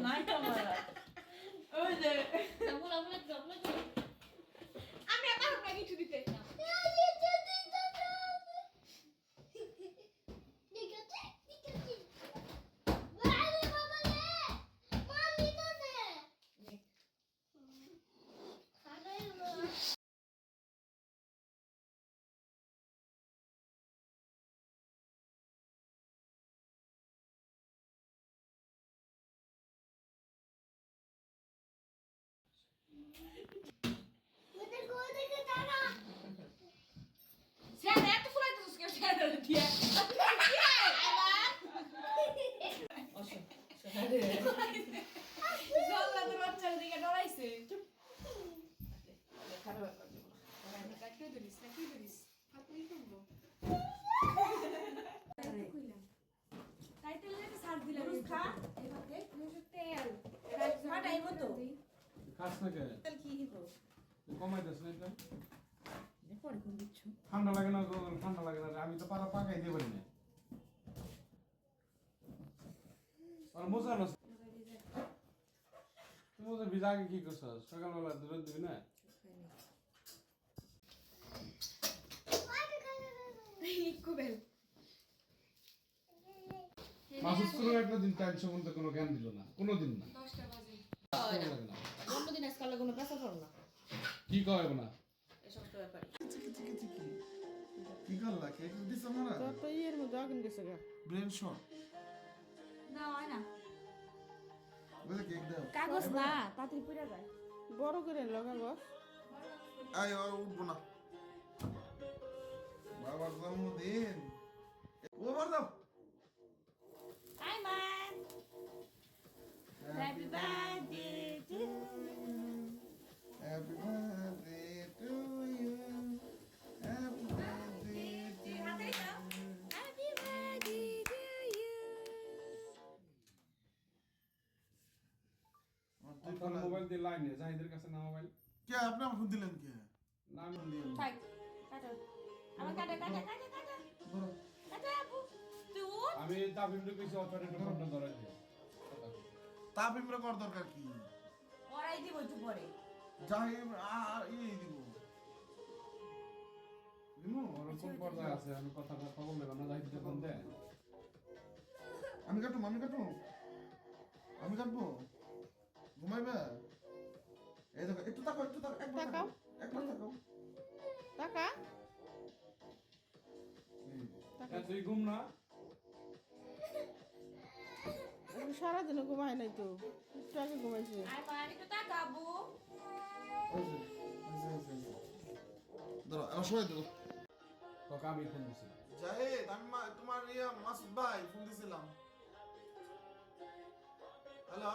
নাই ক্যামেরা ওই যে আমি আবার আপনাকে কিছু দিতে না Sen etti fırlattı sus göster diye. অসো শহরে Zorladı বাচ্চার দিকে ডরাইছে। খারাপ ব্যাপার যেগুলো কাকে ধরিস নাকি ধরিস? হাতই করবো। টাইটেল লেখা সার্চ দিলাম খা এভাবে মুজে তেল ফাটাই মতো খাস না কে তেল কি হইবো কমাই দাস না এটা পরে কোন দিচ্ছ ঠান্ডা লাগে না ঠান্ডা লাগে না আমি তো পারা পাকাই দিয়ে পারি না আর মজা না তুমি মজা ভিজা আগে কি করছ সকালবেলা দুধ দিবি না কুবেল মাসুদ কোনো একটা দিন টাইম সম্বন্ধে কোনো জ্ঞান দিল না কোনোদিন না 10টা বাজে ভালো লাগে না। জন্মদিন আজকাল কোনো পেশা করো না কি কয় না এই সমস্ত ব্যাপারে কি করলা কেক দিছ আমরা তো ইয়ের মধ্যে আগুন গেছে গা ব্রেন শট না হয় না বলে কেক দাও কাগজ না তাড়াতাড়ি পুড়ে যায় বড় করে লাগাবো আয় ও উঠবো না বাবার জন্মদিন ও মার দাও হাই মান happy birthday to happy birthday to you happy birthday to happy birthday to you তোর মোবাইল দিয়ে লাইনে জাহিদের কাছে না মোবাইল কে আপনি আমাকে দিলেন কে না আমি থাক কাটো আমার কাটা ধরো কাটা আপু তুই আমি তাবিমরে কইছি অপারেটর ফোনটা ধরে দিও তাপ ইমরা কর দরকার কি ওরাই দিব একটু পরে যাই এই দিব দিমু ওরকম পর্দায় আছে আমি কথা বললে না জাহিদের ফোন দে আমি কাটবো আমি কাটবো ঘুমাইবে এই দেখো একটু তাকাও একবার তাকাও। একবার তাকাও টাকা তুই ঘুম না সারাদিন ঘুমায় নাই তো একটু আগে ঘুমাইছে আই মানে তো তাকাবো ধরো আমার সময় দেবো তোকে আমি ফোন দিছি জাহেদ আমি তোমার মাসুদ ভাই ফোন দিছিলাম হ্যালো